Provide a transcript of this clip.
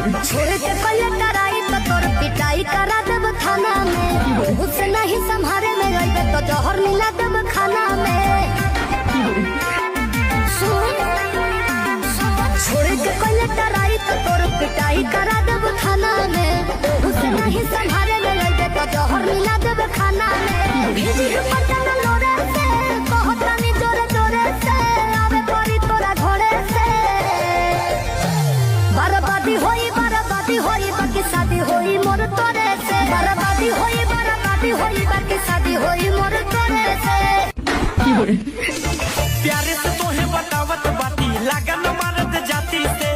छोड़ के पहले टराई तो तोर पिटाई करा देब थाना में, उससे नहीं संभारे में रहिबे तो जहर मिला देब खाना में। सुन छोड़ के पहले टराई तो तोर पिटाई करा देब थाना में, उससे नहीं संभारे में रहिबे तो जहर मिला देब खाना में। भेजी पटन लोरे से कहतानी जोरे जोरे से आवे परी तोरा घरे से। बर्बादी होई बाकी शादी होई मोर तोरे से। बर्बादी होई बाकी शादी होई मोर तोरे से। प्यारे से तोहे बतावत बाती लागन मारत जाती से।